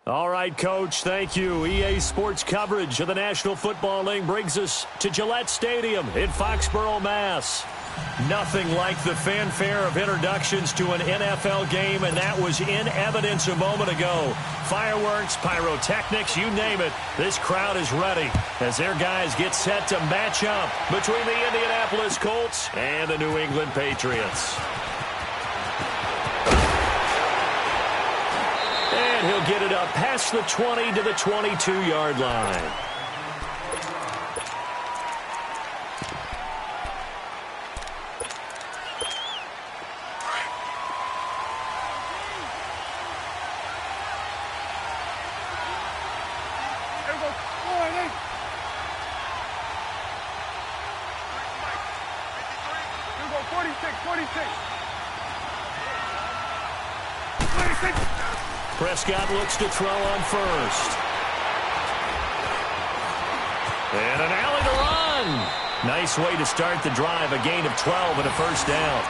All right, Coach, thank you. EA Sports coverage of the National Football League brings us to Gillette Stadium in Foxborough, Mass. Nothing like the fanfare of introductions to an NFL game, and that was in evidence a moment ago. Fireworks, pyrotechnics, you name it. This crowd is ready as their guys get set to match up between the Indianapolis Colts and the New England Patriots. And he'll get it up past the 20 to the 22-yard line. Prescott looks to throw on first. And an alley to run. Nice way to start the drive. A gain of 12 and a first down.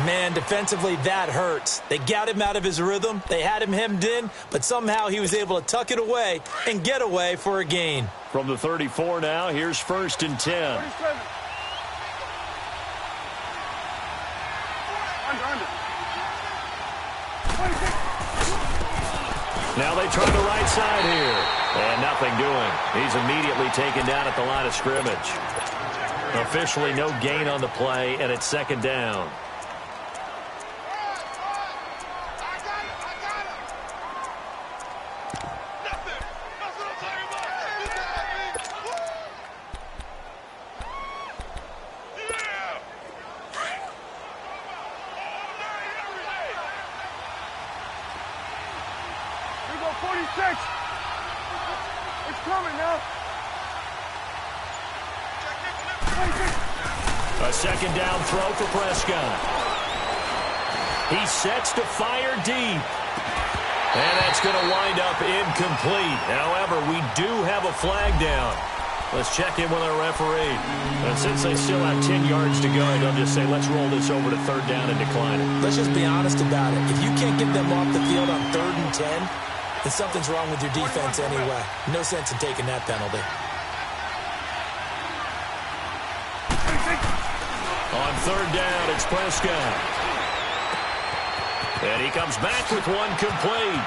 Man, defensively, that hurts. They got him out of his rhythm. They had him hemmed in, but somehow he was able to tuck it away and get away for a gain. From the 34 now, here's 1st and 10. Now they try the right side here. And nothing doing. He's immediately taken down at the line of scrimmage. Officially no gain on the play, and it's 2nd down. A 2nd down throw for Prescott. He sets to fire deep. And that's going to wind up incomplete. However, we do have a flag down. Let's check in with our referee. And since they still have 10 yards to go, they'll just say, let's roll this over to 3rd down and decline it. Let's just be honest about it. If you can't get them off the field on 3rd and 10, then something's wrong with your defense anyway. No sense in taking that penalty. On 3rd down, it's Prescott. And he comes back with one complete.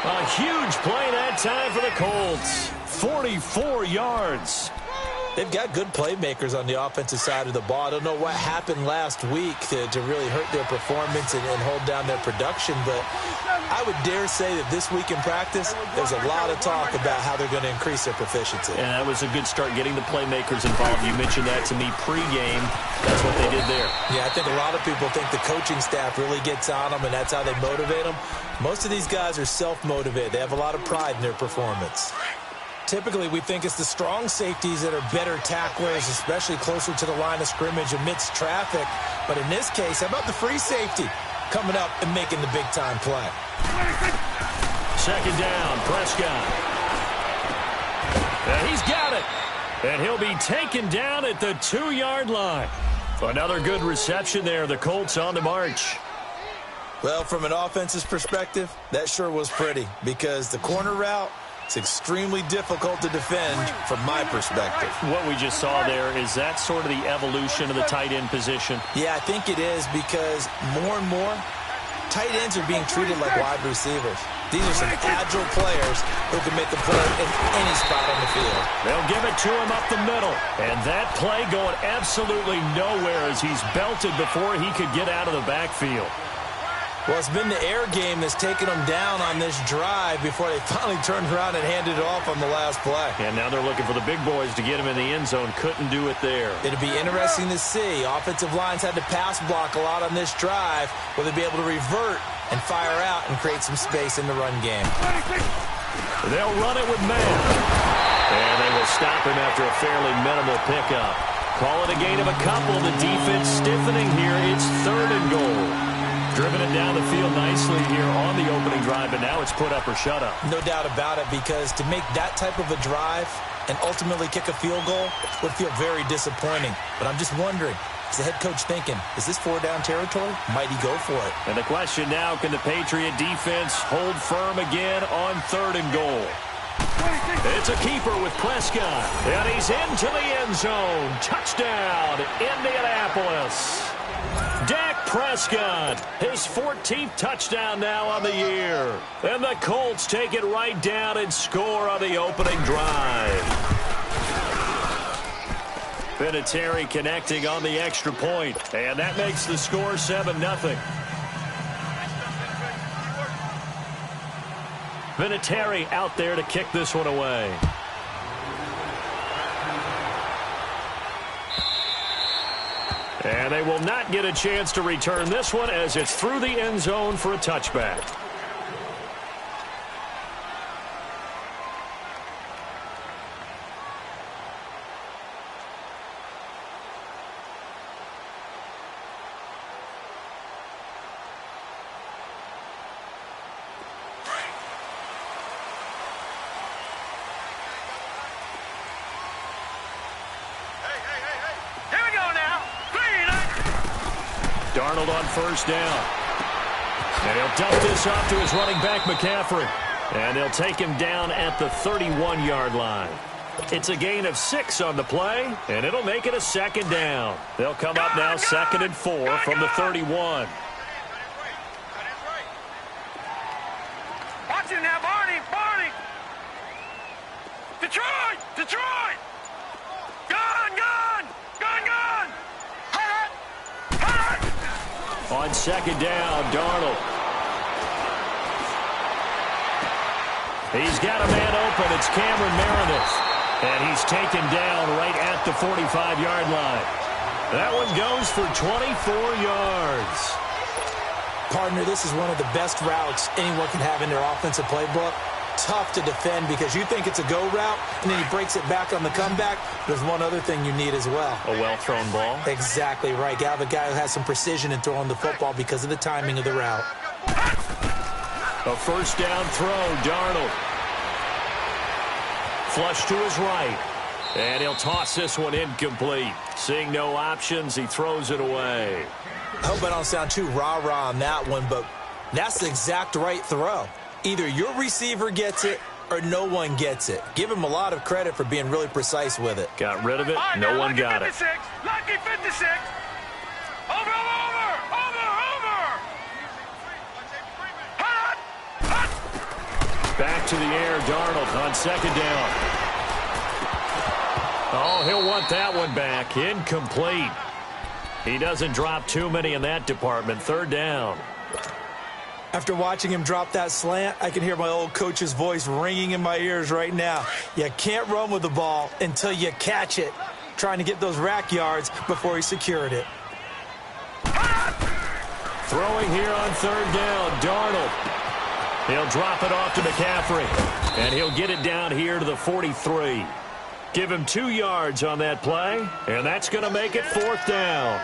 A huge play that time for the Colts. 44 yards. They've got good playmakers on the offensive side of the ball. I don't know what happened last week to really hurt their performance and hold down their production, but I would dare say that this week in practice, there's a lot of talk about how they're going to increase their proficiency. And that was a good start, getting the playmakers involved. You mentioned that to me pregame. That's what they did there. Yeah, I think a lot of people think the coaching staff really gets on them, and that's how they motivate them. Most of these guys are self-motivated. They have a lot of pride in their performance. Typically, we think it's the strong safeties that are better tacklers, especially closer to the line of scrimmage amidst traffic. But in this case, how about the free safety coming up and making the big-time play? 2nd down, Prescott. And he's got it. And he'll be taken down at the 2-yard line. Another good reception there. The Colts on the march. Well, from an offensive perspective, that sure was pretty because the corner route, it's extremely difficult to defend from my perspective. What we just saw there, is that sort of the evolution of the tight end position? Yeah, I think it is because more and more, tight ends are being treated like wide receivers. These are some agile players who can make the play in any spot on the field. They'll give it to him up the middle. And that play going absolutely nowhere as he's belted before he could get out of the backfield. Well, it's been the air game that's taken them down on this drive before they finally turned around and handed it off on the last play. And now they're looking for the big boys to get him in the end zone. Couldn't do it there. It'll be interesting to see. Offensive lines had to pass block a lot on this drive. Will they be able to revert and fire out and create some space in the run game? They'll run it with man. And they will stop him after a fairly minimal pickup. Call it a gain of a couple. The defense stiffening here. It's 3rd and goal. Driven it down the field nicely here on the opening drive, but now it's put up or shut up. No doubt about it, because to make that type of a drive and ultimately kick a field goal would feel very disappointing. But I'm just wondering, Is the head coach thinking, is this 4-down territory? Might he go for it? And the question now, can the Patriot defense hold firm again on 3rd and goal? It's a keeper with Prescott. And he's into the end zone. Touchdown, Indianapolis. Dak Prescott, his 14th touchdown now on the year. And the Colts take it right down and score on the opening drive. Vinatieri connecting on the extra point, and that makes the score 7-0. Vinatieri out there to kick this one away. And they will not get a chance to return this one as it's through the end zone for a touchback. Darnold on 1st down. And he'll dump this off to his running back, McCaffrey. And they'll take him down at the 31-yard line. It's a gain of 6 on the play, and it'll make it a 2nd down. They'll come up now 2nd and 4 from the 31. Watch it now, Barney! Barney! Detroit! Detroit! Gone! Gone! Gone! Gone! Hut! Hut! On 2nd down, Darnold. He's got a man open. It's Cameron Meredith. And he's taken down right at the 45-yard line. That one goes for 24 yards. Partner, this is one of the best routes anyone can have in their offensive playbook. Tough to defend because you think it's a go route, and then he breaks it back on the comeback. There's one other thing you need as well. A well-thrown ball. Exactly right. You have a guy who has some precision in throwing the football because of the timing of the route. A 1st down throw, Darnold. Flush to his right. And he'll toss this one incomplete. Seeing no options, he throws it away. I hope I don't sound too rah-rah on that one, but that's the exact right throw. Either your receiver gets it or no one gets it. Give him a lot of credit for being really precise with it. Got rid of it. No one got it. Lucky 56. Over, over, over, over. Hut! Hut! Back to the air, Darnold on 2nd down. Oh, he'll want that one back. Incomplete. He doesn't drop too many in that department. 3rd down. After watching him drop that slant, I can hear my old coach's voice ringing in my ears right now. You can't run with the ball until you catch it. Trying to get those rack yards before he secured it. Throwing here on 3rd down, Darnold. He'll drop it off to McCaffrey. And he'll get it down here to the 43. Give him 2 yards on that play, and that's going to make it 4th down.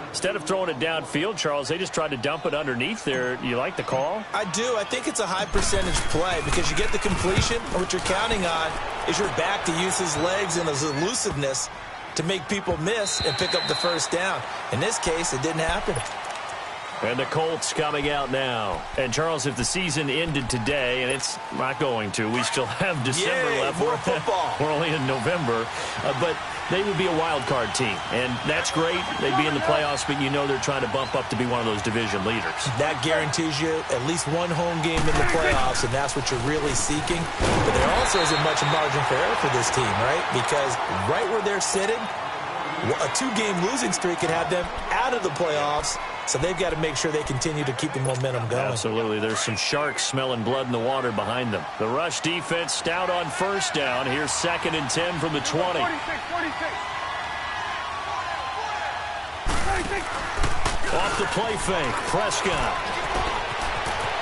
Instead of throwing it downfield, Charles, they just tried to dump it underneath there. You like the call? I do. I think it's a high percentage play because you get the completion, and what you're counting on is your back to use his legs and his elusiveness to make people miss and pick up the 1st down. In this case, it didn't happen. And the Colts coming out now. And, Charles, if the season ended today, and it's not going to, we still have December left. More football. We're only in November. But they would be a wild card team. And that's great. They'd be in the playoffs, but you know they're trying to bump up to be one of those division leaders. That guarantees you at least one home game in the playoffs, and that's what you're really seeking. But there also isn't much margin for error for this team, right? Because right where they're sitting, a 2-game losing streak can have them out of the playoffs. So they've got to make sure they continue to keep the momentum going. Absolutely. There's some sharks smelling blood in the water behind them. The rush defense stout on 1st down. Here's 2nd and 10 from the 20. 46. Off the play fake, Prescott.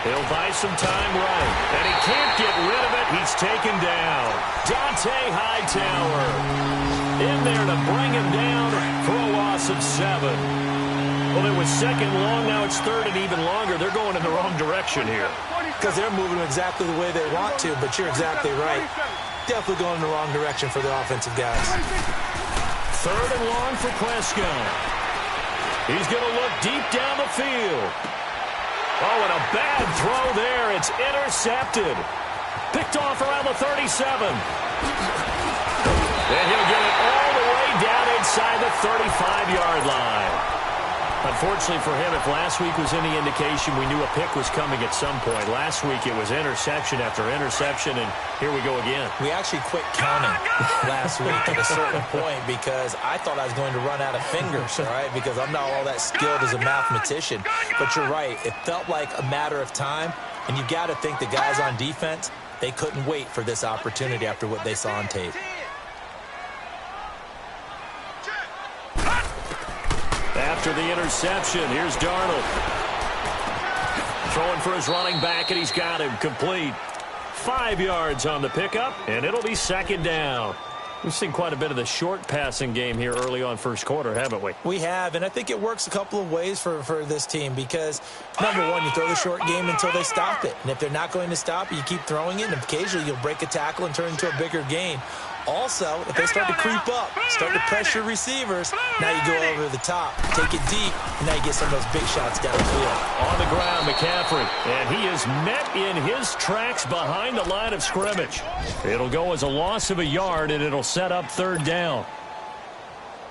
He'll buy some time right. And he can't get rid of it. He's taken down. Dante Hightower in there to bring him down for a loss of 7. Well, it was 2nd long. Now it's 3rd and even longer. They're going in the wrong direction here. Because they're moving exactly the way they want to, but you're exactly right. Definitely going in the wrong direction for the offensive guys. 3rd and long for Prescott. He's going to look deep down the field. Oh, and a bad throw there. It's intercepted. Picked off around the 37. And he'll get it all the way down inside the 35-yard line. Unfortunately for him, if last week was any indication, we knew a pick was coming at some point. Last week it was interception after interception, and here we go again. We actually quit counting last week at a certain point because I thought I was going to run out of fingers, all right, because I'm not all that skilled as a mathematician. But you're right. It felt like a matter of time, and you got to think the guys on defense, they couldn't wait for this opportunity after what they saw on tape. After the interception, here's Darnold. Throwing for his running back, and he's got him complete. 5 yards on the pickup, and it'll be second down. We've seen quite a bit of the short passing game here early on first quarter, haven't we? We have, and I think it works a couple of ways for this team because, number one, you throw the short game until they stop it. And if they're not going to stop it, you keep throwing it, and occasionally you'll break a tackle and turn into a bigger gain. Also, if they start to creep up, start to pressure receivers, now you go over the top, take it deep, and now you get some of those big shots downfield. On the ground, McCaffrey, and he is met in his tracks behind the line of scrimmage. It'll go as a loss of a yard, and it'll set up third down.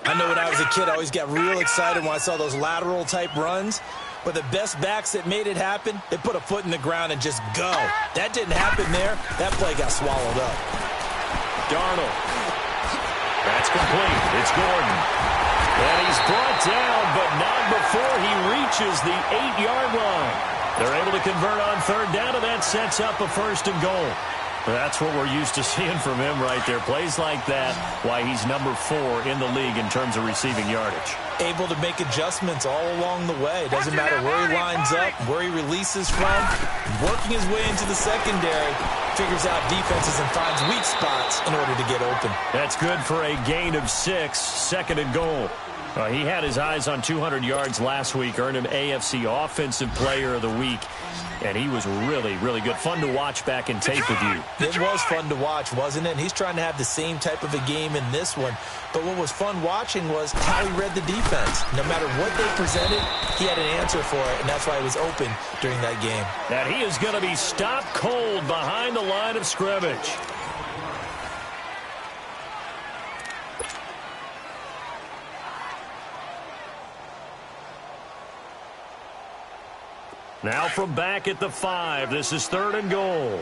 I know when I was a kid, I always got real excited when I saw those lateral-type runs. But the best backs that made it happen, they put a foot in the ground and just go. That didn't happen there. That play got swallowed up. Darnold. That's complete. It's Gordon. And he's brought down, but not before he reaches the 8-yard line. They're able to convert on third down, and that sets up a first and goal. That's what we're used to seeing from him right there. Plays like that, why he's number 4 in the league in terms of receiving yardage. Able to make adjustments all along the way. Doesn't matter where he lines up, where he releases from. Working his way into the secondary, figures out defenses and finds weak spots in order to get open. That's good for a gain of 6, second and goal. He had his eyes on 200 yards last week, earned him AFC Offensive Player of the Week. And he was really, really good. Fun to watch back in tape with you. It was fun to watch, wasn't it? And he's trying to have the same type of a game in this one. But what was fun watching was how he read the defense. No matter what they presented, he had an answer for it, and that's why he was open during that game. And he is going to be stopped cold behind the line of scrimmage. Now from back at the 5, this is third and goal.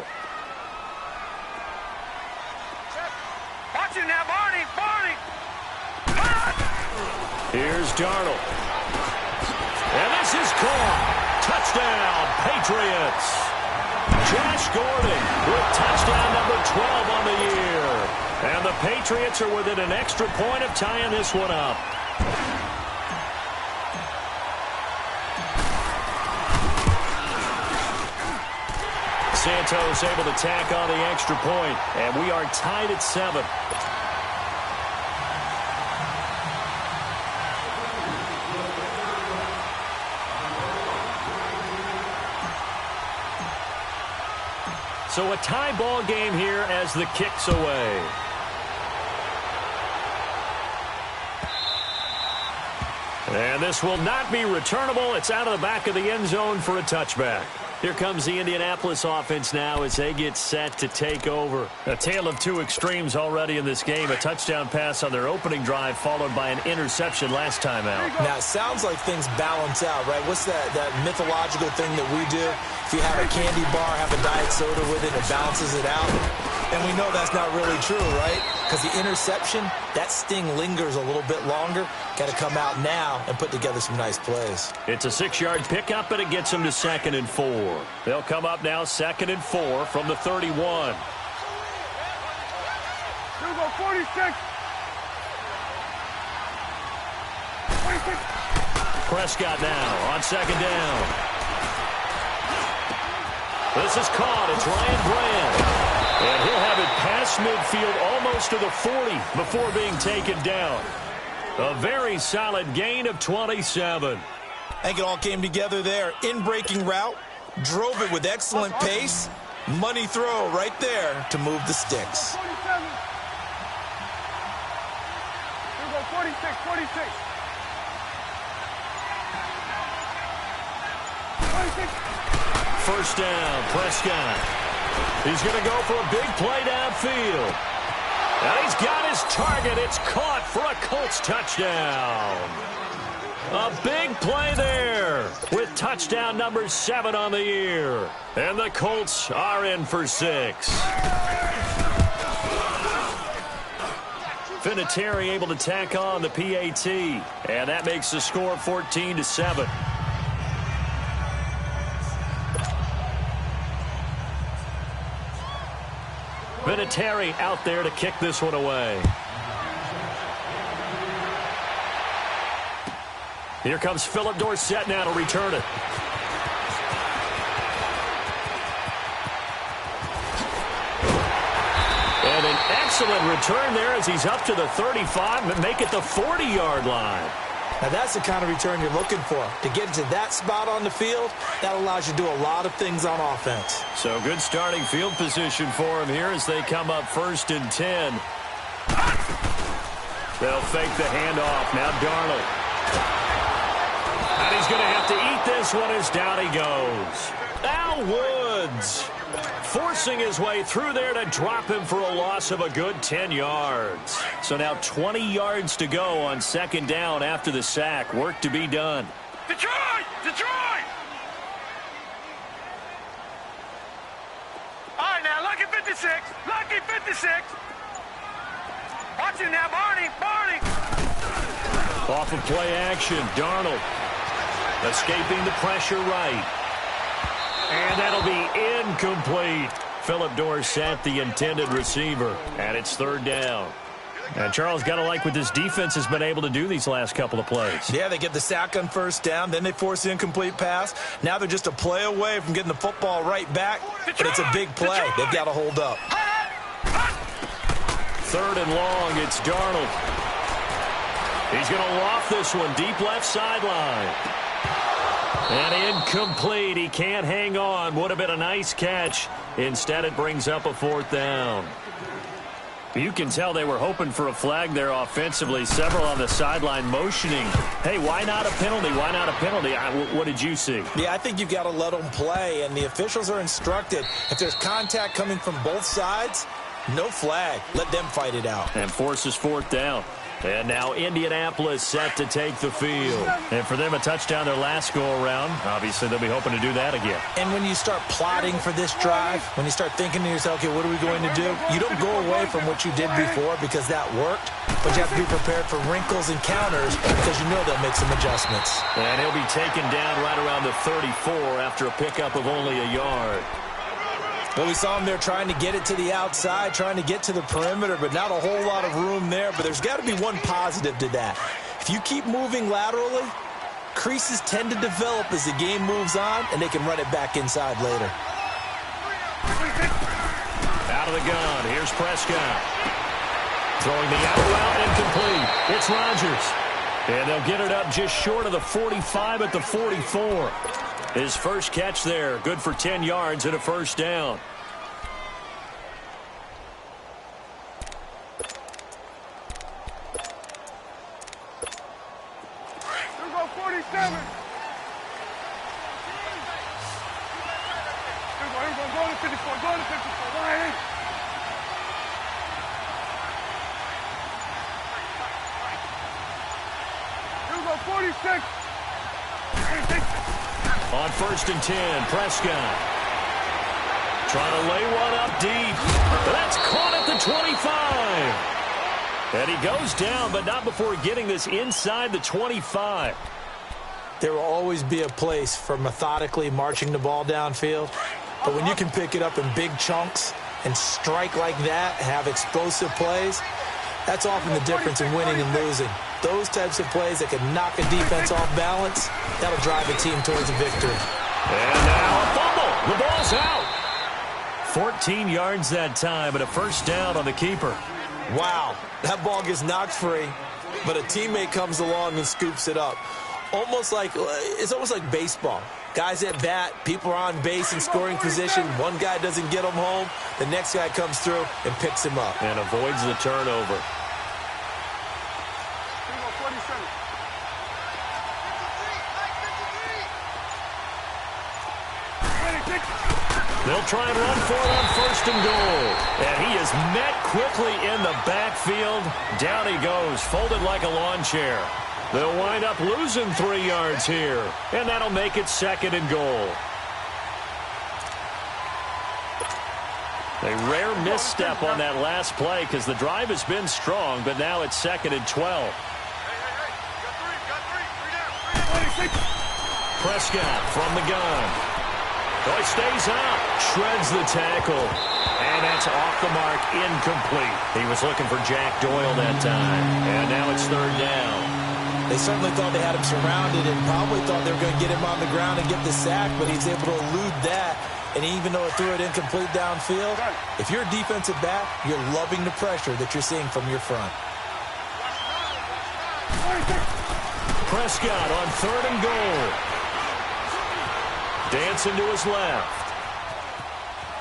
Watch it now, Barney, Barney. Here's Darnold. And this is caught. Touchdown, Patriots. Josh Gordon with touchdown number 12 on the year. And the Patriots are within an extra point of tying this one up. Santos able to tack on the extra point, and we are tied at 7. So a tie ball game here as the kick's away. And this will not be returnable. It's out of the back of the end zone for a touchback. Here comes the Indianapolis offense now as they get set to take over. A tale of two extremes already in this game. A touchdown pass on their opening drive followed by an interception last time out. Now, it sounds like things balance out, right? What's that mythological thing that we do? If you have a candy bar, have a diet soda with it, it balances it out. And we know that's not really true, right? Because the interception, that sting lingers a little bit longer. Got to come out now and put together some nice plays. It's a 6-yard pickup, and it gets them to 2nd and 4. They'll come up now 2nd and 4 from the 31. Here we go, 46. 46. Prescott now on 2nd down. This is caught. It's Ryan Brand. And he'll have it past midfield almost to the 40 before being taken down. A very solid gain of 27. I think it all came together there. In-breaking route, drove it with excellent pace. Money throw right there to move the sticks. 47. Here we go, 46, 46. First down, Prescott. He's going to go for a big play downfield. And he's got his target. It's caught for a Colts touchdown. A big play there with touchdown number 7 on the year. And the Colts are in for 6. Vinatieri able to tack on the PAT. And that makes the score 14-7. Vinatieri out there to kick this one away. Here comes Philip Dorsett now to return it. And an excellent return there as he's up to the 35 and make it the 40-yard line. Now, that's the kind of return you're looking for. To get into that spot on the field, that allows you to do a lot of things on offense. So good starting field position for him here as they come up 1st and 10. They'll fake the handoff. Now Darnold. And he's going to have to eat this one as down he goes. Al Woods forcing his way through there to drop him for a loss of a good 10 yards. So now 20 yards to go on 2nd down after the sack. Work to be done. Detroit! Detroit! All right, now, lucky 56. Lucky 56. Watch it now, Barney. Barney. Off of play action, Darnold escaping the pressure right. And that'll be incomplete. Philip Dorsett, the intended receiver. And it's 3rd down. And Charles, got to like what this defense has been able to do these last couple of plays. Yeah, they get the sack on 1st down, then they force the incomplete pass. Now they're just a play away from getting the football right back. But it's a big play. They've got to hold up. 3rd and long, it's Darnold. He's going to loft this one deep left sideline. And incomplete. He can't hang on. Would have been a nice catch. Instead, it brings up a 4th down. You can tell they were hoping for a flag there offensively. Several on the sideline motioning. Hey, why not a penalty? Why not a penalty? What did you see? Yeah, I think you've got to let them play, and the officials are instructed. If there's contact coming from both sides, no flag. Let them fight it out. And forces 4th down. And now Indianapolis set to take the field. And for them, a touchdown their last go-around. Obviously, they'll be hoping to do that again. And when you start plotting for this drive, when you start thinking to yourself, okay, what are we going to do? You don't go away from what you did before because that worked. But you have to be prepared for wrinkles and counters because you know they'll make some adjustments. And he'll be taken down right around the 34 after a pickup of only a yard. Well, we saw him there trying to get it to the outside, trying to get to the perimeter, but not a whole lot of room there. But there's got to be one positive to that. If you keep moving laterally, creases tend to develop as the game moves on, and they can run it back inside later. Out of the gun, here's Prescott. Throwing the out route, incomplete. It's Rodgers. And they'll get it up just short of the 45 at the 44. His first catch there, good for 10 yards and a 1st down. Here we go, 47. Here we go, go to 54, go to 54. Go ahead. Here we go, 46. On 1st and 10, Prescott trying to lay one up deep. That's caught at the 25. And he goes down, but not before getting this inside the 25. There will always be a place for methodically marching the ball downfield. But when you can pick it up in big chunks and strike like that, have explosive plays, that's often the difference in winning and losing. Those types of plays that can knock a defense off balance, that'll drive a team towards a victory. And now a fumble. The ball's out. 14 yards that time, and a 1st down on the keeper. Wow, that ball gets knocked free, but a teammate comes along and scoops it up. It's almost like baseball. Guys at bat, people are on base in scoring position. One guy doesn't get him home. The next guy comes through and picks him up. And avoids the turnover. They'll try and run for it on first and goal. And he is met quickly in the backfield. Down he goes, folded like a lawn chair. They'll wind up losing 3 yards here. And that'll make it second and goal. A rare misstep on that last play because the drive has been strong, but now it's second and 12. Prescott from the gun. Oh, he stays out, shreds the tackle, and that's off the mark, incomplete. He was looking for Jack Doyle that time, and now it's third down. They certainly thought they had him surrounded and probably thought they were going to get him on the ground and get the sack, but he's able to elude that. And even though it threw it incomplete downfield, if you're a defensive back, you're loving the pressure that you're seeing from your front. Prescott on third and goal. Dancing to his left.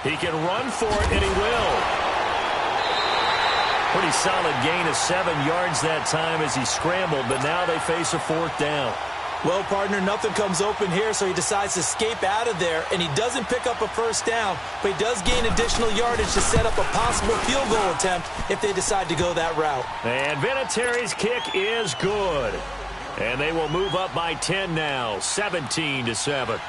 He can run for it, and he will. Pretty solid gain of 7 yards that time as he scrambled, but now they face a fourth down. Well, partner, nothing comes open here, so he decides to escape out of there, and he doesn't pick up a first down, but he does gain additional yardage to set up a possible field goal attempt if they decide to go that route. And Vinatieri's kick is good. And they will move up by 10 now, 17-7.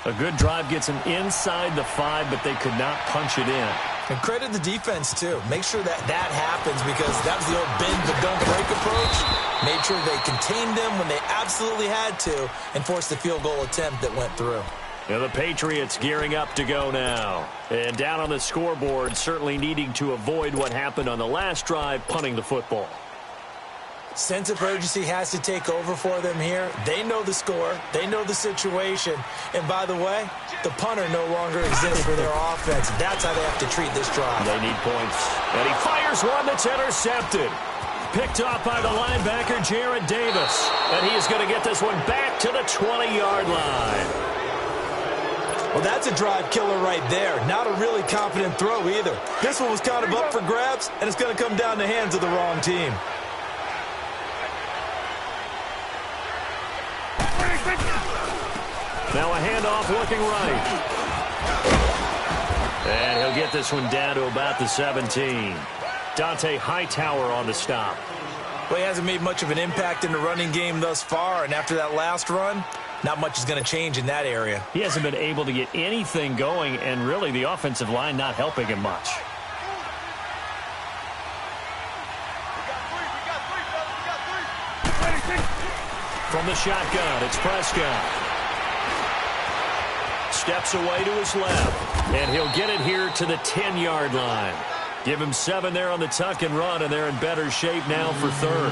A good drive gets them inside the 5, but they could not punch it in. And credit the defense, too. Make sure that happens because that was the old bend but don't break approach. Made sure they contained them when they absolutely had to and forced the field goal attempt that went through. Now the Patriots gearing up to go now. And down on the scoreboard, certainly needing to avoid what happened on the last drive, punting the football. Sense of urgency has to take over for them here. They know the score. They know the situation. And by the way, the punter no longer exists for their offense. That's how they have to treat this drive. They need points. And he fires one that's intercepted. Picked off by the linebacker, Jarrad Davis. And he is going to get this one back to the 20-yard line. Well, that's a drive killer right there. Not a really confident throw either. This one was kind of up for grabs, and it's going to come down the hands of the wrong team. Now a handoff looking right. And he'll get this one down to about the 17. Dante Hightower on the stop. Well, he hasn't made much of an impact in the running game thus far, and after that last run, not much is going to change in that area. He hasn't been able to get anything going, and really the offensive line not helping him much. From the shotgun, it's Prescott. Steps away to his left, and he'll get it here to the 10-yard line. Give him 7 there on the tuck and run, and they're in better shape now for third.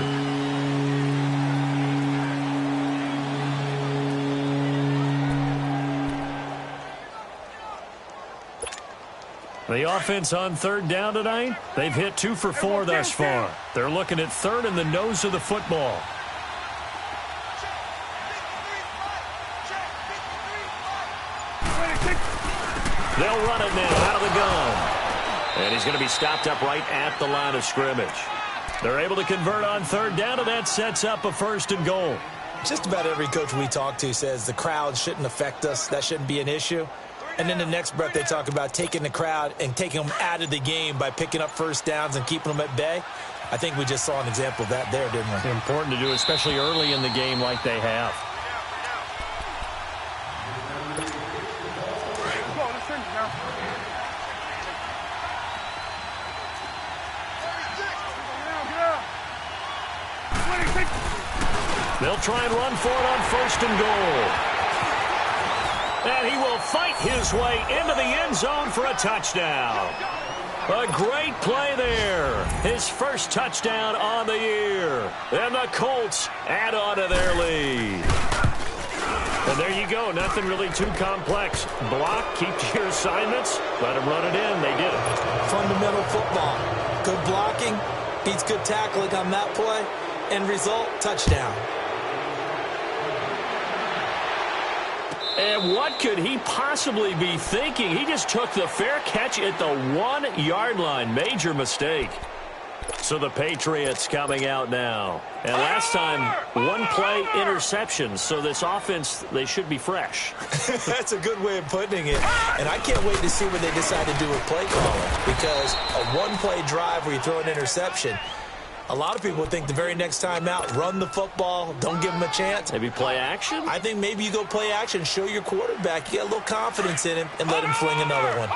The offense on third down tonight, they've hit 2 for 4 thus far. They're looking at third in the nose of the football. They'll run it now out of the gun. And he's going to be stopped up right at the line of scrimmage. They're able to convert on third down, and that sets up a first and goal. Just about every coach we talk to says the crowd shouldn't affect us. That shouldn't be an issue. And then the next breath they talk about taking the crowd and taking them out of the game by picking up first downs and keeping them at bay. I think we just saw an example of that there, didn't we? Important to do, especially early in the game like they have. They'll try and run for it on first and goal. And he will fight his way into the end zone for a touchdown. A great play there. His first touchdown on the year. And the Colts add on to their lead. And there you go. Nothing really too complex. Block, keep to your assignments, let them run it in. They did it. Fundamental football. Good blocking beats good tackling on that play. End result, touchdown. And what could he possibly be thinking? He just took the fair catch at the 1-yard line. Major mistake. So the Patriots coming out now. And last time, one-play interceptions. So this offense, they should be fresh. That's a good way of putting it. And I can't wait to see what they decide to do with play calling. Because a one-play drive where you throw an interception, a lot of people think the very next time out, run the football, don't give them a chance. Maybe play action? I think maybe you go play action, show your quarterback, you get a little confidence in him, and let him fling another one.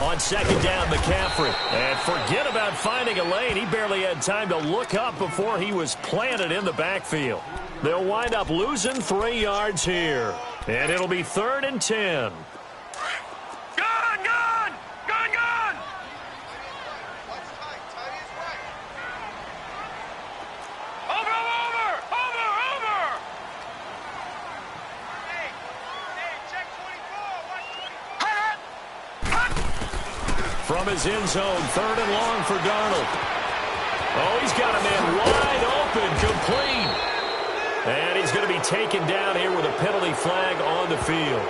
On second down, McCaffrey. And forget about finding a lane. He barely had time to look up before he was planted in the backfield. They'll wind up losing 3 yards here. And it'll be 3rd and 10. From his end zone, 3rd and long for Darnold. Oh, he's got a man wide open, complete. And he's going to be taken down here with a penalty flag on the field.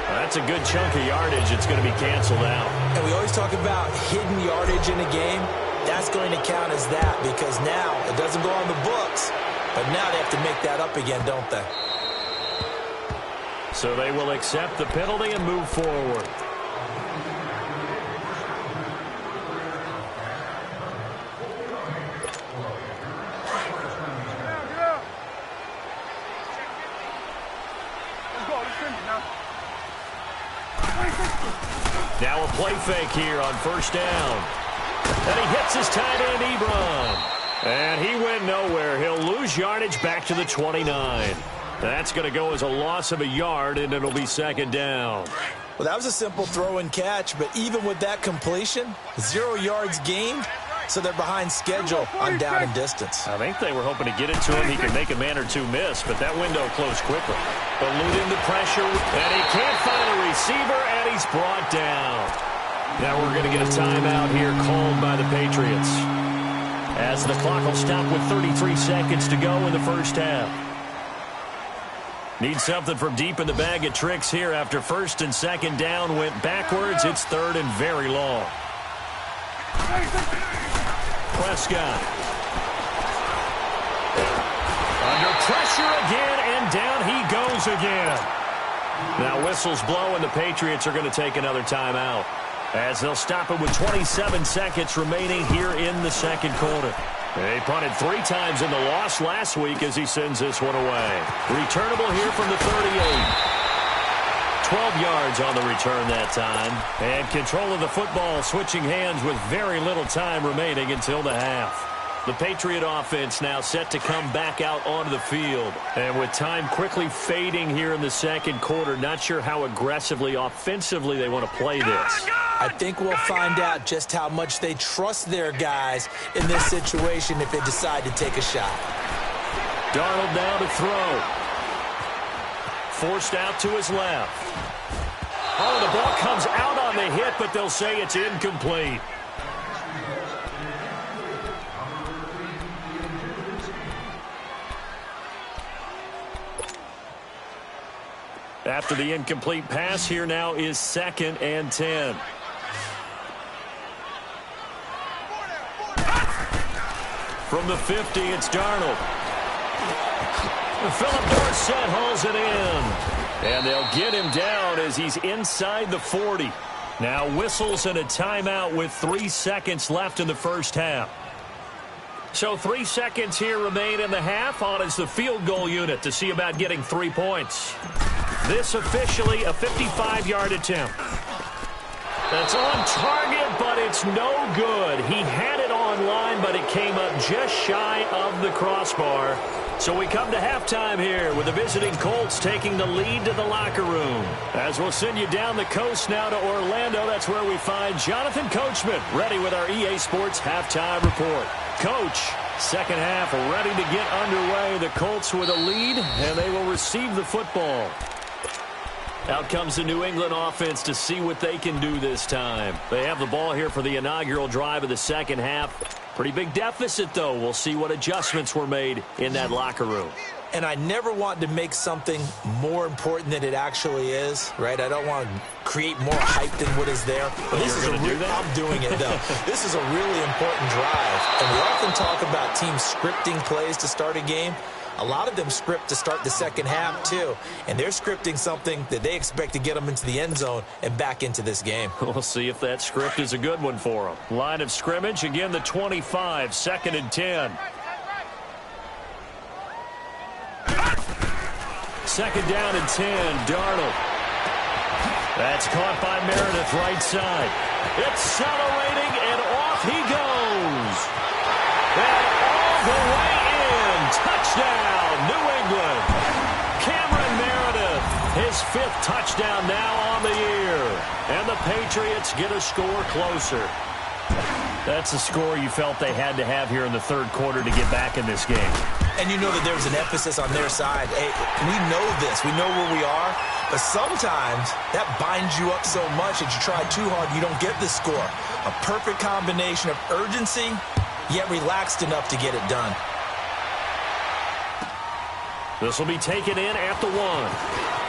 That's a good chunk of yardage. It's going to be canceled out. And we always talk about hidden yardage in a game. That's going to count as that because now it doesn't go on the books. But now they have to make that up again, don't they? So they will accept the penalty and move forward. Now a play fake here on 1st down. And he hits his tight end, Ebron. And he went nowhere. He'll lose yardage back to the 29. That's going to go as a loss of a yard, and it'll be 2nd down. Well, that was a simple throw and catch, but even with that completion, 0 yards gained, so they're behind schedule on down and distance. I think they were hoping to get it to him. He could make a man or two miss, but that window closed quickly. Eluding the pressure, and he can't find a receiver, and he's brought down. Now we're going to get a timeout here called by the Patriots, as the clock will stop with 33 seconds to go in the 1st half. Need something from deep in the bag of tricks here after 1st and 2nd down went backwards. It's 3rd and very long. Prescott. Under pressure again, and down he goes again. Now whistles blow, and the Patriots are going to take another timeout, as they'll stop it with 27 seconds remaining here in the 2nd quarter. They punted 3 times in the loss last week as he sends this one away. Returnable here from the 38. 12 yards on the return that time. And control of the football switching hands with very little time remaining until the half. The Patriot offense now set to come back out onto the field. And with time quickly fading here in the 2nd quarter, not sure how aggressively, offensively they want to play this. I think we'll find out just how much they trust their guys in this situation if they decide to take a shot. Darnold now to throw. Forced out to his left. Oh, the ball comes out on the hit, but they'll say it's incomplete. After the incomplete pass, here now is 2nd and 10. From the 50, it's Darnold. Philip Dorsett hauls it in. And they'll get him down as he's inside the 40. Now whistles and a timeout with 3 seconds left in the 1st half. So 3 seconds here remain in the half on as the field goal unit to see about getting 3 points. This officially a 55-yard attempt. That's on target, but it's no good. He had it on line, but it came up just shy of the crossbar. So we come to halftime here with the visiting Colts taking the lead to the locker room. As we'll send you down the coast now to Orlando, that's where we find Jonathan Coachman ready with our EA Sports halftime report. Coach, 2nd half ready to get underway. The Colts with a lead, and they will receive the football. Out comes the New England offense to see what they can do this time. They have the ball here for the inaugural drive of the 2nd half. Pretty big deficit, though. We'll see what adjustments were made in that locker room. And I never want to make something more important than it actually is, right? I don't want to create more hype than what is there. But this is I'm doing it, though. This is a really important drive. And we often talk about teams scripting plays to start a game. A lot of them script to start the second half, too. And they're scripting something that they expect to get them into the end zone and back into this game. We'll see if that script is a good one for them. Line of scrimmage, again, the 25, 2nd and 10. 2nd down and 10, Darnold. That's caught by Meredith, right side. Accelerating, and off he goes. And all the way in. Touchdown, New England. Cameron Meredith, his 5th touchdown now on the year. And the Patriots get a score closer. That's a score you felt they had to have here in the 3rd quarter to get back in this game. And you know that there's an emphasis on their side. Hey, we know this. We know where we are. But sometimes that binds you up so much that you try too hard, you don't get the score. A perfect combination of urgency, yet relaxed enough to get it done. This will be taken in at the 1.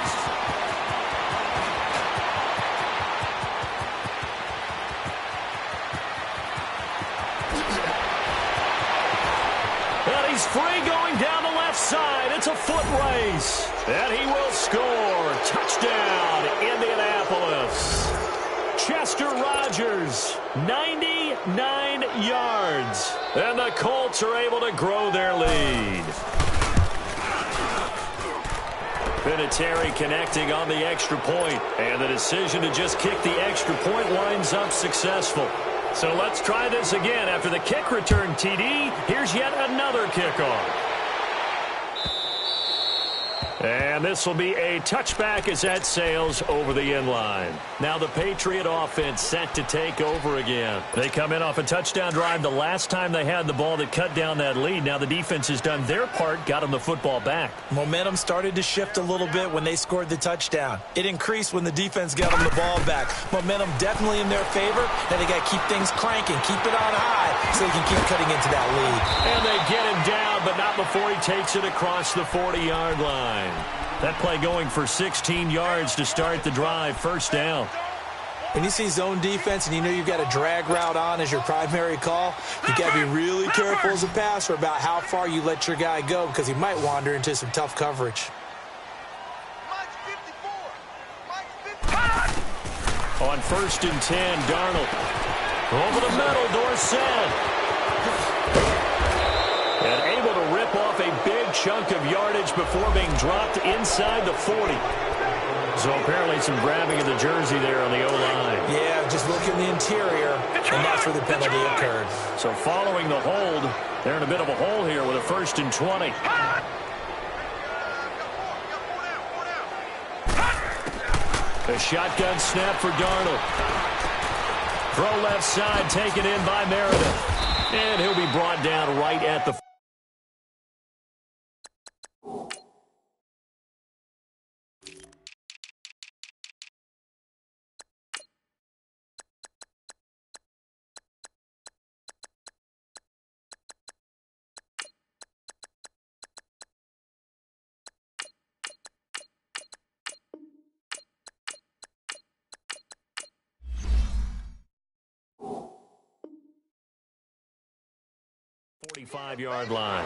He's free going down the left side. It's a foot race. And he will score. Touchdown, Indianapolis. Chester Rogers, 99 yards. And the Colts are able to grow their lead. Vinatieri connecting on the extra point. And the decision to just kick the extra point winds up successful. So let's try this again. After the kick return, TD, here's yet another kickoff. And this will be a touchback as that sails over the end line. Now the Patriot offense set to take over again. They come in off a touchdown drive the last time they had the ball that cut down that lead. Now the defense has done their part, got them the football back. Momentum started to shift a little bit when they scored the touchdown. It increased when the defense got them the ball back. Momentum definitely in their favor. Now they got to keep things cranking, keep it on high so they can keep cutting into that lead. And they get him down, but not before he takes it across the 40-yard line. That play going for 16 yards to start the drive. 1st down. When you see zone defense and you know you've got a drag route on as your primary call, you've got to be really careful as a passer about how far you let your guy go because he might wander into some tough coverage. On 1st and 10, Darnold. Over the middle, Dorsett. And able to rip off a big chunk of yardage before being dropped inside the 40. So apparently some grabbing of the jersey there on the O-line. Yeah, just look in the interior, and that's where the penalty occurred. So following the hold, they're in a bit of a hole here with a 1st and 20. A shotgun snap for Darnold. Throw left side, taken in by Meredith. And he'll be brought down right at the 45-yard line.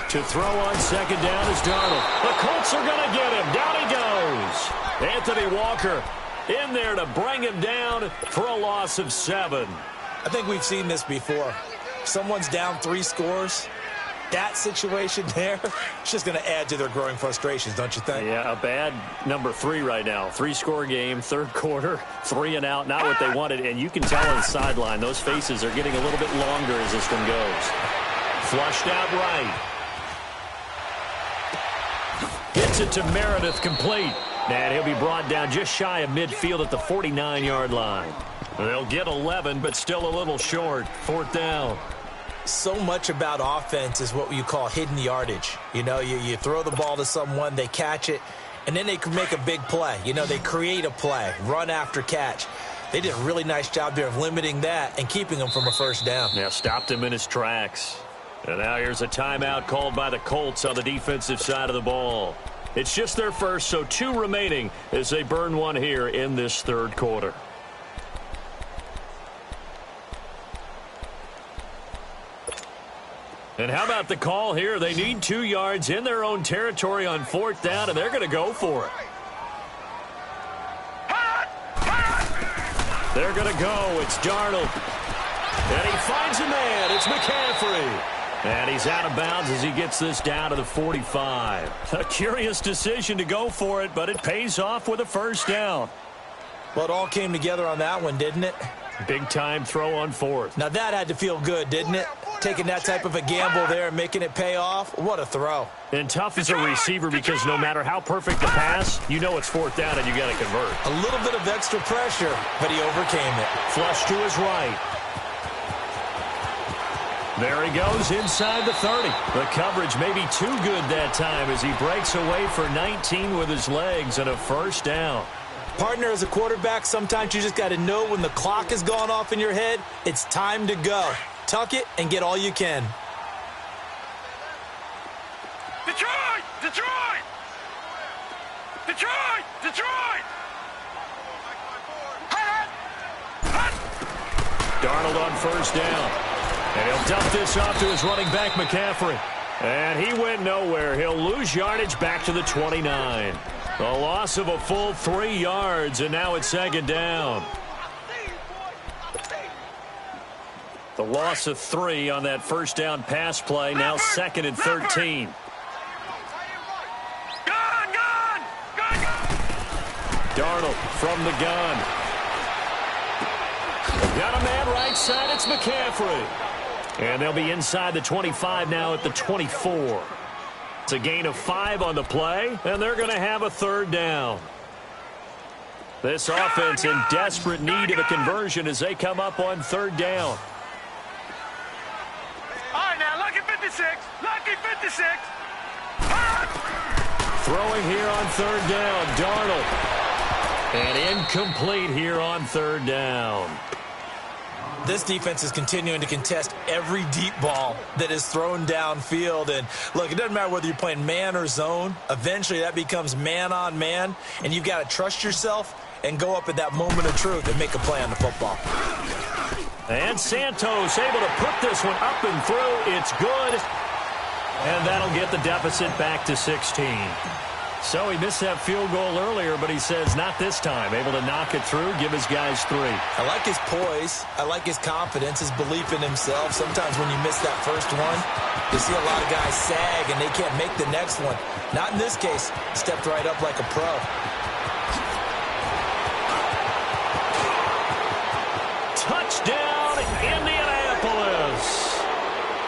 To throw on 2nd down is Darnold. The Colts are going to get him. Down he goes. Anthony Walker in there to bring him down for a loss of 7. I think we've seen this before. Someone's down 3 scores. That situation there, it's just going to add to their growing frustrations, don't you think? Yeah, a bad number 3 right now. 3-score game, 3rd quarter, 3 and out, not what they wanted. And you can tell on the sideline, those faces are getting a little bit longer as this one goes. Flushed out right. Throws it to Meredith, complete. And he'll be brought down just shy of midfield at the 49-yard line. They'll get 11, but still a little short. 4th down. So much about offense is what you call hidden yardage. You know, you throw the ball to someone, they catch it, and then they can make a big play. You know, they create a play, run after catch. They did a really nice job there of limiting that and keeping him from a first down. Now stopped him in his tracks. And now here's a timeout called by the Colts on the defensive side of the ball. It's just their first, so 2 remaining as they burn one here in this 3rd quarter. And how about the call here? They need 2 yards in their own territory on 4th down, and they're going to go for it. They're going to go. It's Darnold. And he finds a man. It's McCaffrey. And he's out of bounds as he gets this down to the 45. A curious decision to go for it, but it pays off with a first down. Well, it all came together on that one, didn't it? Big-time throw on 4th. Now, that had to feel good, didn't it? Taking that type of a gamble there and making it pay off. What a throw. And tough as a receiver because no matter how perfect the pass, you know it's 4th down and you got to convert. A little bit of extra pressure, but he overcame it. Flush to his right. There he goes inside the 30. The coverage may be too good that time as he breaks away for 19 with his legs and a first down. Partner, as a quarterback, sometimes you just got to know when the clock has gone off in your head, it's time to go. Tuck it and get all you can. Detroit! Detroit! Detroit! Detroit! Darnold on first down. And he'll dump this off to his running back, McCaffrey. And he went nowhere. He'll lose yardage back to the 29. A loss of a full 3 yards, and now it's 2nd down. The loss of 3 on that first down pass play. Now 2nd and 13. Darnold from the gun. Got a man right side. It's McCaffrey. And they'll be inside the 25 now at the 24. It's a gain of 5 on the play, and they're going to have a 3rd down. This offense in desperate need of a conversion as they come up on 3rd down. All right, now, lucky 56. Lucky 56. Throwing here on 3rd down, Darnold. And incomplete here on 3rd down. This defense is continuing to contest every deep ball that is thrown downfield. And, look, it doesn't matter whether you're playing man or zone. Eventually, that becomes man-on-man, and you've got to trust yourself and go up at that moment of truth and make a play on the football. And Santos able to put this one up and through. It's good. And that'll get the deficit back to 16. So he missed that field goal earlier, but he says not this time. Able to knock it through, give his guys 3. I like his poise. I like his confidence, his belief in himself. Sometimes when you miss that first one, you see a lot of guys sag and they can't make the next one. Not in this case. Stepped right up like a pro. Touchdown, Indianapolis.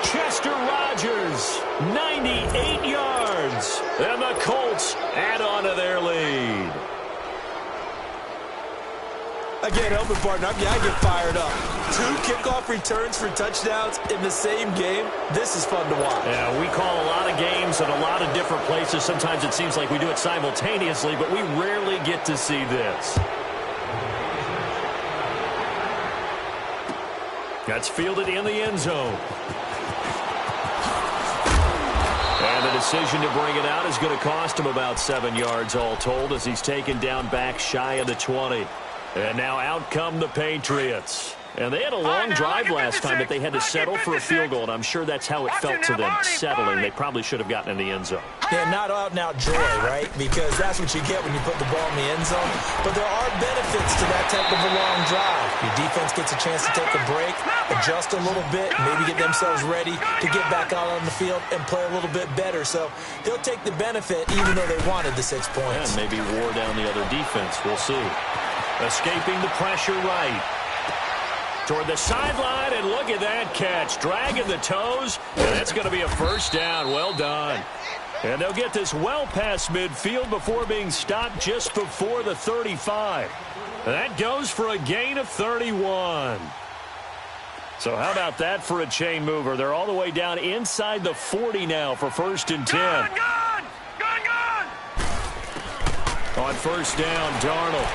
Chester Rogers, 98 yards. And the Colts add on to their lead. I can't help it, partner. I get fired up. 2 kickoff returns for touchdowns in the same game. This is fun to watch. Yeah, we call a lot of games at a lot of different places. Sometimes it seems like we do it simultaneously, but we rarely get to see this. That's fielded in the end zone. And the decision to bring it out is going to cost him about 7 yards all told as he's taken down back shy of the 20. And now out come the Patriots. And they had a long drive last time, but they had to settle for a field goal, and I'm sure that's how it felt to them, settling. They probably should have gotten in the end zone. Yeah, not out-and-out joy, right? Because that's what you get when you put the ball in the end zone. But there are benefits to that type of a long drive. Your defense gets a chance to take a break, adjust a little bit, maybe get themselves ready to get back out on the field and play a little bit better. So they'll take the benefit even though they wanted the 6 points. And maybe wore down the other defense. We'll see. Escaping the pressure right. Toward the sideline, and look at that catch. Dragging the toes, and that's going to be a first down. Well done. And they'll get this well past midfield before being stopped just before the 35. And that goes for a gain of 31. So how about that for a chain mover? They're all the way down inside the 40 now for 1st and 10. Gone! On 1st down, Darnold.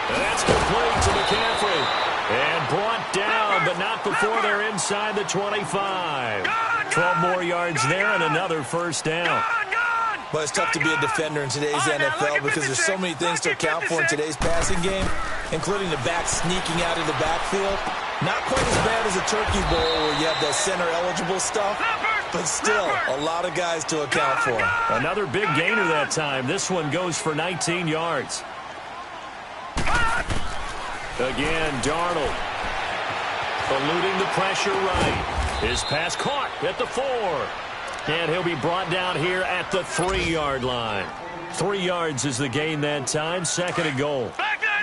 And that's complete to McCaffrey. And brought down, but not before they're inside the 25. 12 more yards there and another 1st down. Well, it's tough to be a defender in today's NFL because there's so many things to account for in today's passing game, including the back sneaking out of the backfield. Not quite as bad as a turkey bowl where you have the center-eligible stuff, but still a lot of guys to account for. Another big gainer that time. This one goes for 19 yards. Again, Darnold. Eluding the pressure right. His pass caught at the 4. And he'll be brought down here at the 3-yard line. 3 yards is the gain that time. 2nd and goal.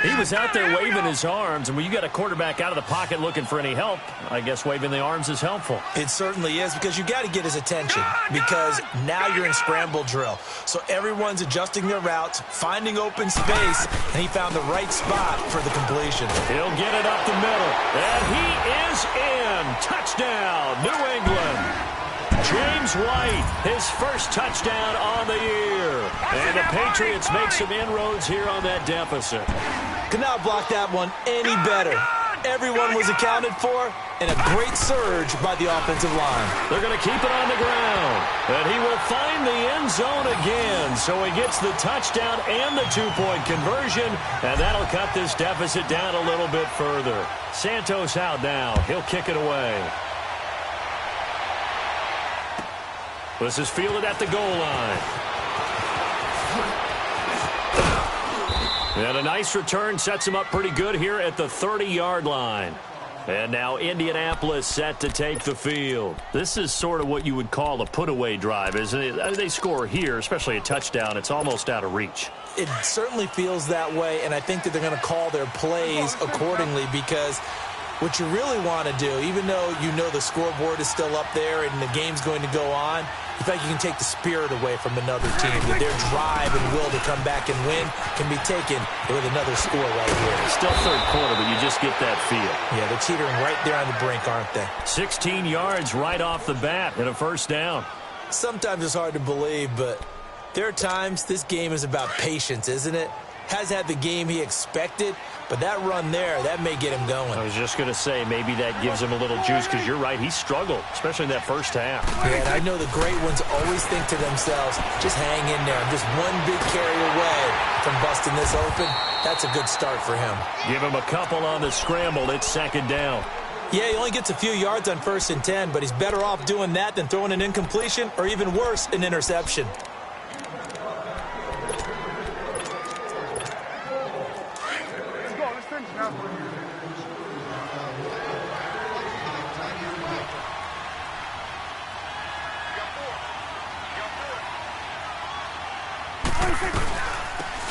He was out there waving his arms, and when you got a quarterback out of the pocket looking for any help, I guess waving the arms is helpful. It certainly is, because you got to get his attention, because now you're in scramble drill. So everyone's adjusting their routes, finding open space, and he found the right spot for the completion. He'll get it up the middle, and he is in. Touchdown, New England. James White, his first touchdown on the year. And the Patriots make some inroads here on that deficit. Could not block that one any better. Everyone was accounted for, and a great surge by the offensive line. They're going to keep it on the ground. And he will find the end zone again. So he gets the touchdown and the 2-point conversion. And that'll cut this deficit down a little bit further. Santos out now. He'll kick it away. This is fielded at the goal line. And a nice return sets him up pretty good here at the 30-yard line. And now Indianapolis set to take the field. This is sort of what you would call a put-away drive, isn't it? They score here, especially a touchdown. It's almost out of reach. It certainly feels that way, and I think that they're going to call their plays accordingly, because what you really want to do, even though you know the scoreboard is still up there and the game's going to go on, you think you can take the spirit away from another team, that their drive and will to come back and win can be taken with another score right here. Still 3rd quarter, but you just get that feel. Yeah, they're teetering right there on the brink, aren't they? 16 yards right off the bat and a 1st down. Sometimes it's hard to believe, but there are times this game is about patience, isn't it? Has had the game he expected, but that run there, that may get him going. I was just going to say, maybe that gives him a little juice, because you're right, he struggled, especially in that 1st half. Yeah, and I know the great ones always think to themselves, just hang in there. I'm just one big carry away from busting this open. That's a good start for him. Give him a couple on the scramble. It's 2nd down. Yeah, he only gets a few yards on 1st and 10, but he's better off doing that than throwing an incompletion, or even worse, an interception.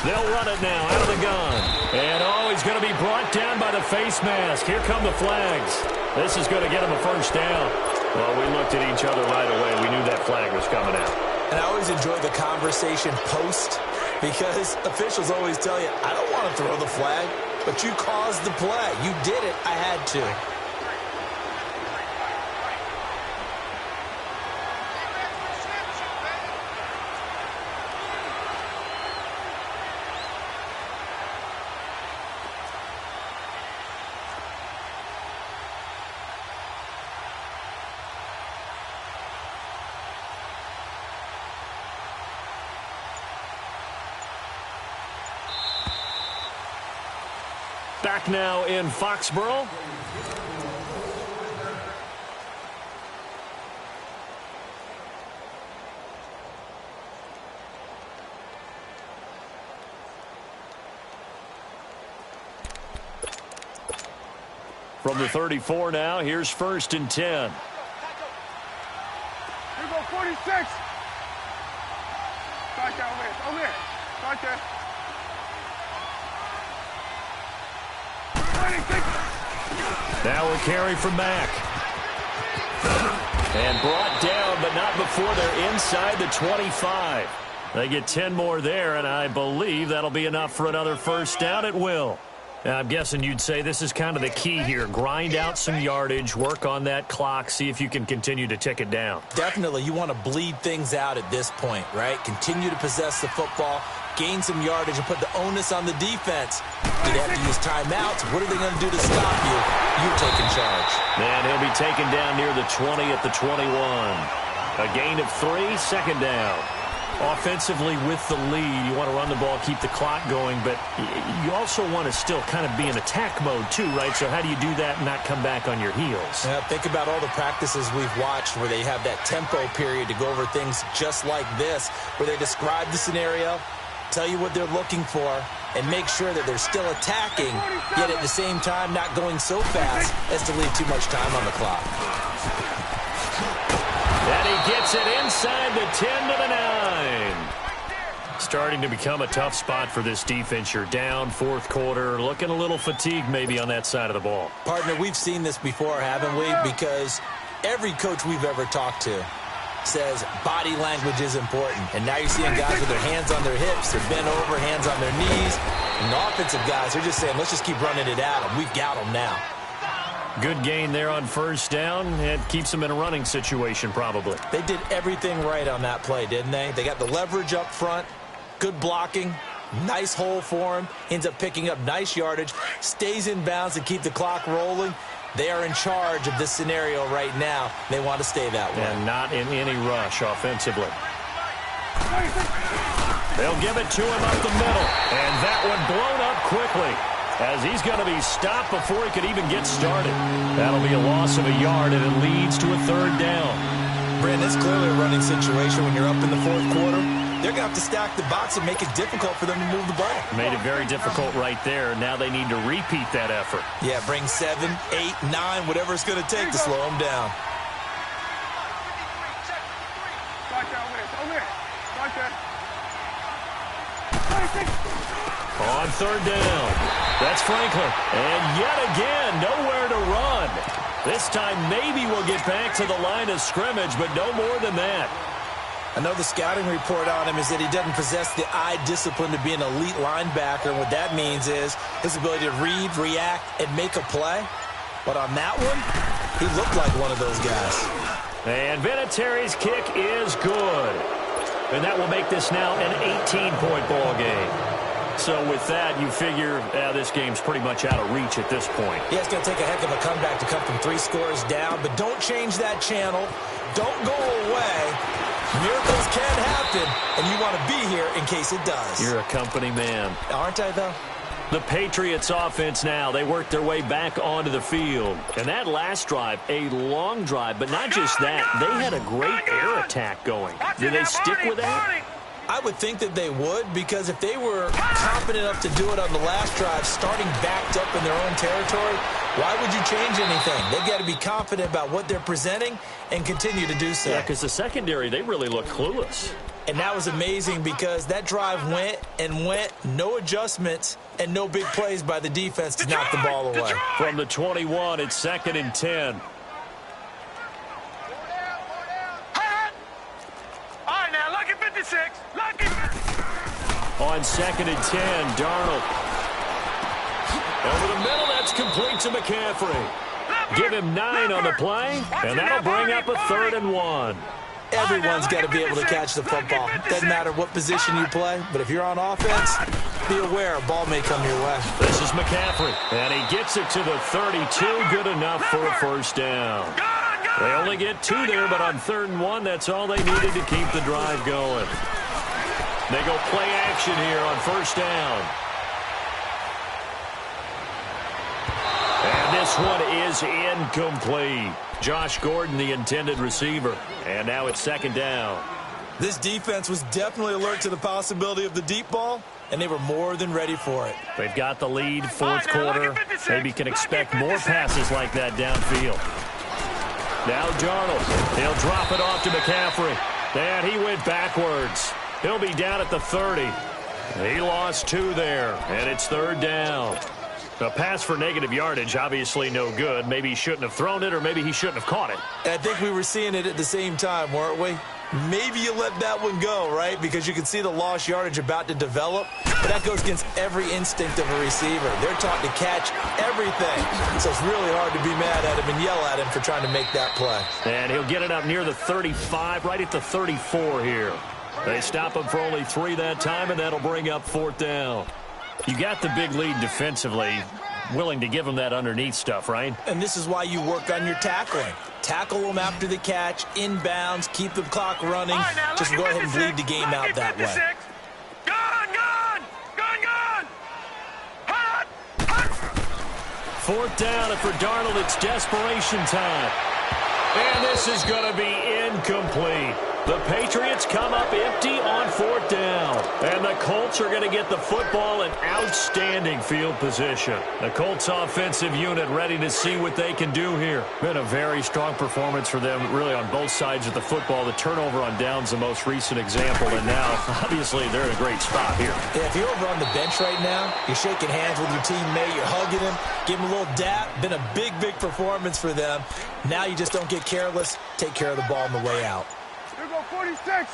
They'll run it now out of the gun. And, he's going to be brought down by the face mask. Here come the flags. This is going to get him a 1st down. Well, we looked at each other right away. We knew that flag was coming out. And I always enjoy the conversation post, because officials always tell you, I don't want to throw the flag, but you caused the play. You did it. I had to. Back now in Foxborough. From the 34 now, here's 1st and 10. Here we go, 46. Right there, over here. Right there. 26. Now a carry from Mack. And brought down, but not Not before they're inside the 25. They get 10 more there, and I believe that'll be enough for another first down at will. Now, I'm guessing you'd say this is kind of the key here. Grind out some yardage, work on that clock, see if you can continue to tick it down. Definitely. You want to bleed things out at this point, right? Continue to possess the football, gain some yardage, and put the onus on the defense. Do they have to use timeouts? What are they going to do to stop you? You're taking charge. And he'll be taken down near the 20 at the 21. A gain of 3, second down. Offensively with the lead, you want to run the ball, keep the clock going, but you also want to still kind of be in attack mode too, right? So how do you do that and not come back on your heels? Yeah, think about all the practices we've watched where they have that tempo period to go over things just like this, where they describe the scenario, tell you what they're looking for, and make sure that they're still attacking, yet at the same time not going so fast as to leave too much time on the clock. And he gets it inside the 10 to the 9. Starting to become a tough spot for this defense. You're down fourth quarter, looking a little fatigued maybe on that side of the ball. Partner, we've seen this before, haven't we? Because every coach we've ever talked to says body language is important. And now you're seeing guys with their hands on their hips, they're bent over, hands on their knees. And the offensive guys, they're just saying, let's just keep running it at them. We've got them now. Good gain there on first down. It keeps them in a running situation probably. They did everything right on that play, didn't they? They got the leverage up front, good blocking, nice hole for him, ends up picking up nice yardage, stays in bounds to keep the clock rolling. They are in charge of this scenario right now. They want to stay that way. And not in any rush offensively. They'll give it to him up the middle. And that one blown up quickly, as he's going to be stopped before he could even get started. That'll be a loss of a yard, and it leads to a third down. Brandon, it's clearly a running situation when you're up in the fourth quarter. They're going to have to stack the box and make it difficult for them to move the ball. Made it very difficult right there. Now they need to repeat that effort. Yeah, bring 7, 8, 9, whatever it's going to take to slow them down. On third down, that's Franklin. And yet again, nowhere to run. This time maybe we'll get back to the line of scrimmage, but no more than that. I know the scouting report on him is that he doesn't possess the eye discipline to be an elite linebacker. And what that means is his ability to read, react, and make a play. But on that one, he looked like one of those guys. And Vinatieri's kick is good. And that will make this now an 18-point ball game. So with that, you figure this game's pretty much out of reach at this point. Yeah, it's going to take a heck of a comeback to come from 3 scores down. But don't change that channel. Don't go away. Miracles can happen, and you want to be here in case it does. You're a company man. Aren't I, though? The Patriots offense now, they work their way back onto the field. And that last drive, a long drive, but not just that. They had a great air attack going. Did they stick with that? I would think that they would, because if they were confident enough to do it on the last drive, starting backed up in their own territory, why would you change anything? They've got to be confident about what they're presenting and continue to do so. Yeah, because the secondary, they really look clueless. And that was amazing because that drive went and went, no adjustments, and no big plays by the defense to knock the ball away. From the 21, it's 2nd and 10. On 2nd and 10, Darnold. Over the middle, that's complete to McCaffrey. Give him 9 on the play, and that'll bring up a 3rd and 1. Everyone's got to be able to catch the football. Doesn't matter what position you play, but if you're on offense, be aware a ball may come your way. This is McCaffrey, and he gets it to the 32, good enough for a first down. They only get 2 there, but on 3rd and 1, that's all they needed to keep the drive going. They go play action here on first down. And this one is incomplete. Josh Gordon, the intended receiver. And now it's 2nd down. This defense was definitely alert to the possibility of the deep ball, and they were more than ready for it. They've got the lead, fourth quarter. Maybe can expect more passes like that downfield. Now Darnold. He'll drop it off to McCaffrey. And he went backwards. He'll be down at the 30. He lost 2 there, and it's 3rd down. A pass for negative yardage, obviously no good. Maybe he shouldn't have thrown it, or maybe he shouldn't have caught it. I think we were seeing it at the same time, weren't we? Maybe you let that one go, right? Because you can see the lost yardage about to develop. But that goes against every instinct of a receiver. They're taught to catch everything. So it's really hard to be mad at him and yell at him for trying to make that play. And he'll get it up near the 35, right at the 34 here. They stop him for only 3 that time, and that'll bring up 4th down. You got the big lead defensively, willing to give him that underneath stuff, right? And this is why you work on your tackling. Tackle them after the catch, inbounds, keep the clock running. Right, now, just go ahead and bleed the game out that way. Gone, gone, gone, gone. Hot, hot. 4th down, and for Darnold, it's desperation time. And this is going to be incomplete. The Patriots come up empty on 4th down. And the Colts are going to get the football in outstanding field position. The Colts offensive unit ready to see what they can do here. Been a very strong performance for them, really, on both sides of the football. The turnover on downs, the most recent example. And now, obviously, they're in a great spot here. Yeah, if you're over on the bench right now, you're shaking hands with your teammate, you're hugging him, give him a little dap. Been a big, big performance for them. Now you just don't get careless. Take care of the ball on the way out. Here go 46.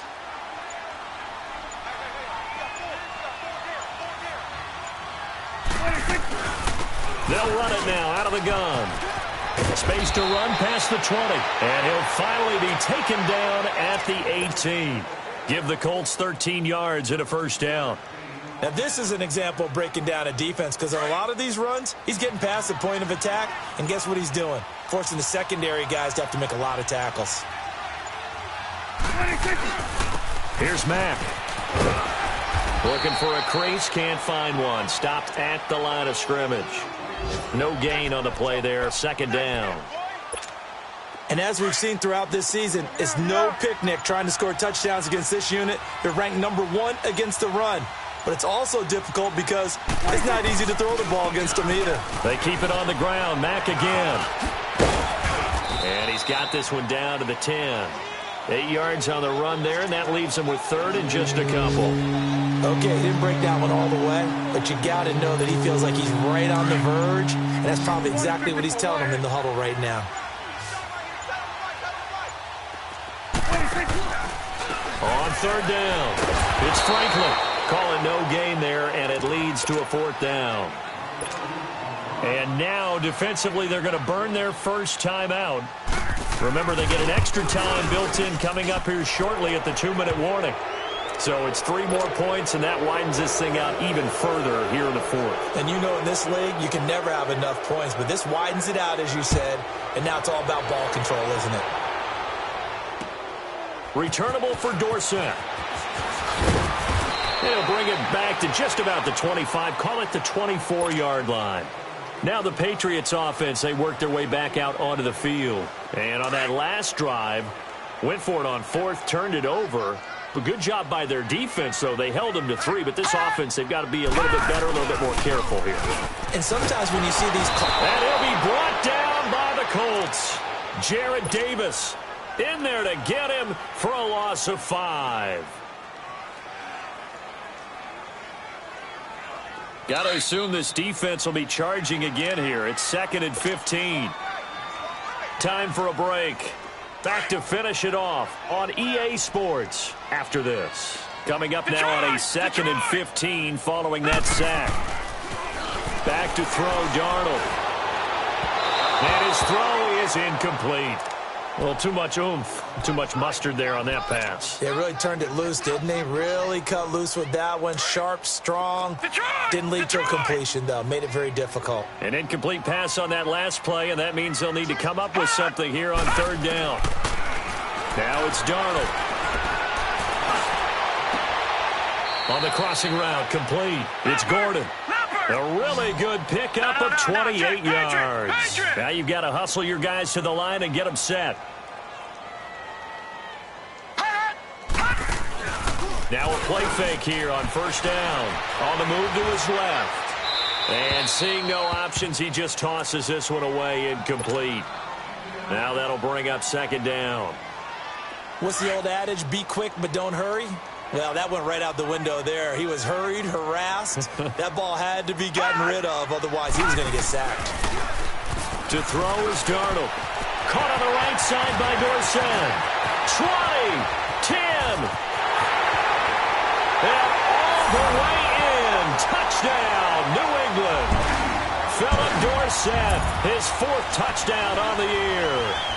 They'll run it now out of the gun. Space to run past the 20. And he'll finally be taken down at the 18. Give the Colts 13 yards and a 1st down. Now, this is an example of breaking down a defense, because on a lot of these runs, he's getting past the point of attack, and guess what he's doing? Forcing the secondary guys to have to make a lot of tackles. Here's Mack. Looking for a crease, can't find one. Stopped at the line of scrimmage. No gain on the play there, 2nd down. And as we've seen throughout this season, it's no picnic trying to score touchdowns against this unit. They're ranked number 1 against the run. But it's also difficult because it's not easy to throw the ball against them either. They keep it on the ground. Mack again. And he's got this one down to the 10. 8 yards on the run there, and that leaves him with 3rd and just a couple. Okay, he didn't break that one all the way, but you got to know that he feels like he's right on the verge, and that's probably exactly what he's telling him in the huddle right now. On 3rd down, it's Franklin. Calling no gain there, and it leads to a 4th down. And now, defensively, they're going to burn their first timeout. Remember, they get an extra time built in coming up here shortly at the 2-minute warning. So it's 3 more points, and that widens this thing out even further here in the 4th. And you know, in this league, you can never have enough points, but this widens it out, as you said, and now it's all about ball control, isn't it? Returnable for Dorsett. He'll bring it back to just about the 25, call it the 24-yard line. Now the Patriots offense, they work their way back out onto the field. And on that last drive, went for it on 4th, turned it over. But good job by their defense, though. They held them to 3, but this offense, they've got to be a little bit better, a little bit more careful here. And sometimes when you see these calls... And he'll be brought down by the Colts. Jared Davis in there to get him for a loss of 5. Got to assume this defense will be charging again here. It's 2nd and 15. Time for a break. Back to finish it off on EA Sports after this. Coming up now on a 2nd and 15 following that sack. Back to throw Darnold. And his throw is incomplete. Well, too much oomph, too much mustard there on that pass. They really turned it loose, didn't they? Really cut loose with that one. Sharp, strong. Didn't lead to a completion, though. Made it very difficult. An incomplete pass on that last play, and that means they'll need to come up with something here on 3rd down. Now it's Darnold. On the crossing route, complete. It's Gordon. A really good pickup of 28 yards. Now you've got to hustle your guys to the line and get them set. Now a play fake here on 1st down. On the move to his left. And seeing no options, he just tosses this one away, incomplete. Now that'll bring up 2nd down. What's the old adage? Be quick, but don't hurry. Well, that went right out the window there. He was hurried, harassed. That ball had to be gotten rid of, otherwise he was going to get sacked. To throw is Darnold. Caught on the right side by Dorsett. 20, 10. And all the way in. Touchdown, New England. Philip Dorsett, his 4th touchdown on the year.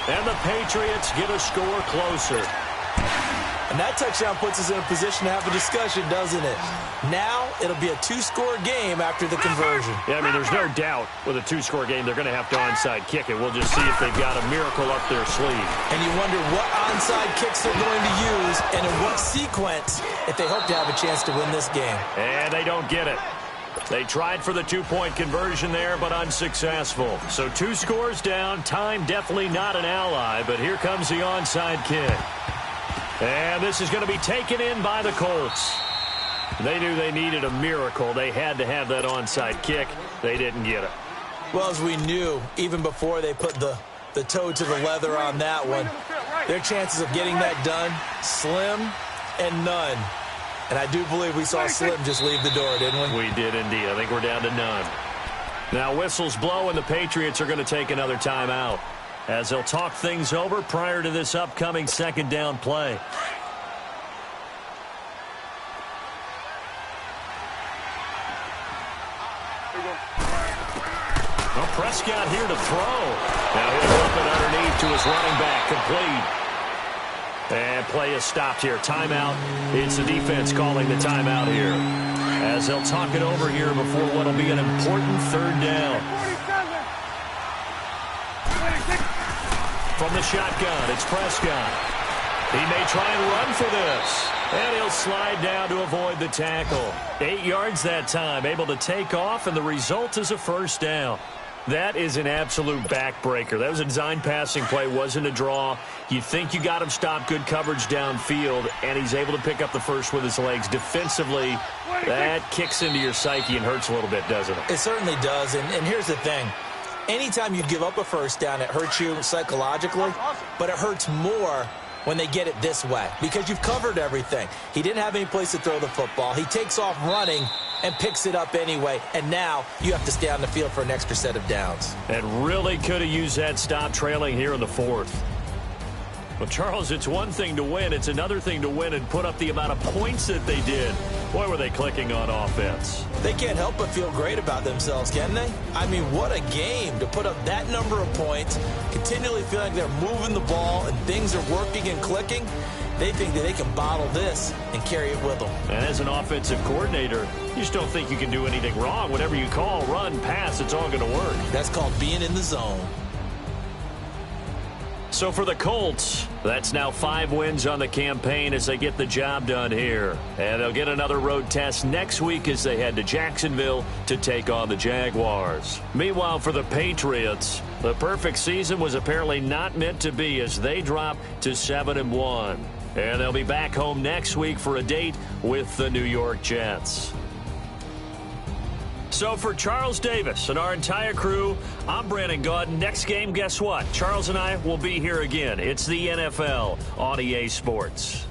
And the Patriots get a score closer. And that touchdown puts us in a position to have a discussion, doesn't it? Now it'll be a 2-score game after the conversion. Yeah, I mean, there's no doubt with a 2-score game they're going to have to onside kick it. We'll just see if they've got a miracle up their sleeve. And you wonder what onside kicks they're going to use and in what sequence if they hope to have a chance to win this game. And they don't get it. They tried for the 2-point conversion there, but unsuccessful. So 2 scores down. Time definitely not an ally, but here comes the onside kick. And this is going to be taken in by the Colts. They knew they needed a miracle. They had to have that onside kick. They didn't get it. Well, as we knew, even before they put the toe to the leather on that one, their chances of getting that done, slim and none. And I do believe we saw Slim just leave the door, didn't we? We did indeed. I think we're down to none. Now whistles blow and the Patriots are going to take another timeout as they'll talk things over prior to this upcoming 2nd down play. Well, Prescott here to throw. Now he'll open underneath to his running back, complete. And play is stopped here. Timeout. It's the defense calling the timeout here as they'll talk it over here before what will be an important 3rd down. From the shotgun, it's Prescott. He may try and run for this. And he'll slide down to avoid the tackle. 8 yards that time, able to take off, and the result is a 1st down. That is an absolute backbreaker. That was a design passing play, wasn't a draw. You think you got him stopped, good coverage downfield, and he's able to pick up the first with his legs. Defensively, that kicks into your psyche and hurts a little bit, doesn't it? It certainly does, and here's the thing. Anytime you give up a 1st down, it hurts you psychologically, but it hurts more when they get it this way because you've covered everything. He didn't have any place to throw the football. He takes off running and picks it up anyway, and now you have to stay on the field for an extra set of downs. And really could have used that stop trailing here in the 4th. Well, Charles, it's one thing to win. It's another thing to win and put up the amount of points that they did. Boy, were they clicking on offense. They can't help but feel great about themselves, can they? I mean, what a game to put up that number of points, continually feeling like they're moving the ball and things are working and clicking. They think that they can bottle this and carry it with them. And as an offensive coordinator, you just don't think you can do anything wrong. Whatever you call, run, pass, it's all going to work. That's called being in the zone. So for the Colts, that's now 5 wins on the campaign as they get the job done here. And they'll get another road test next week as they head to Jacksonville to take on the Jaguars. Meanwhile, for the Patriots, the perfect season was apparently not meant to be as they drop to 7-1. And they'll be back home next week for a date with the New York Jets. So for Charles Davis and our entire crew, I'm Brandon Gaudin. Next game, guess what? Charles and I will be here again. It's the NFL on EA Sports.